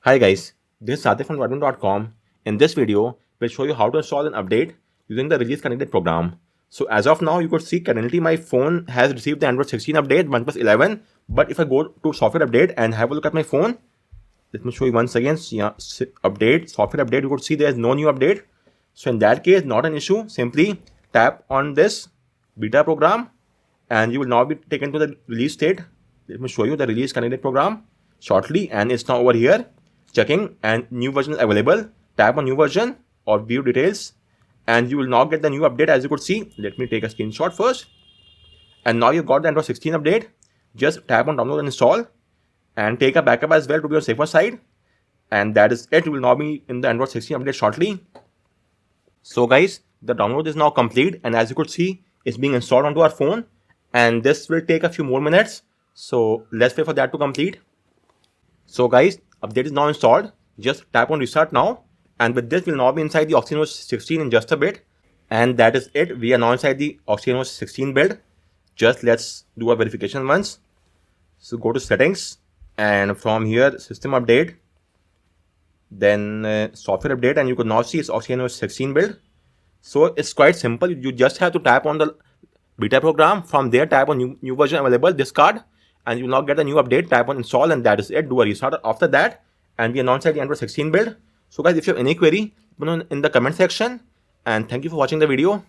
Hi guys, this is Satif from admin.com. In this video, we'll show you how to install an update using the release connected program. So as of now, you could see currently my phone has received the Android 16 update, OnePlus 11. But if I go to software update and have a look at my phone, let me show you once again. Yeah, update, software update, you could see there's no new update. So in that case, not an issue. Simply tap on this beta program and you will now be taken to the release state. Let me show you the release connected program shortly, and it's now over here checking and new version is available. Tap on new version or view details and you will now get the new update. As you could see, let me take a screenshot first, and now you've got the Android 16 update. Just tap on download and install and take a backup as well to be on safer side, and that is it. You will now be in the Android 16 update shortly. So guys, the download is now complete, and as you could see, it's being installed onto our phone, and this will take a few more minutes. So let's wait for that to complete. So guys, update is now installed. Just tap on restart now, and with this we'll now be inside the OxygenOS 16 in just a bit. And that is it. We are now inside the OxygenOS 16 build. Just let's do a verification once. So go to settings, and from here system update, then software update, and you could now see it's OxygenOS 16 build. So it's quite simple. You just have to tap on the beta program. From there, tap on new version available, discard, and you will now get a new update. Tap on install, and that is it. Do a restart after that, and we are now inside the Android 16 build. So guys, if you have any query, put it in the comment section, and thank you for watching the video.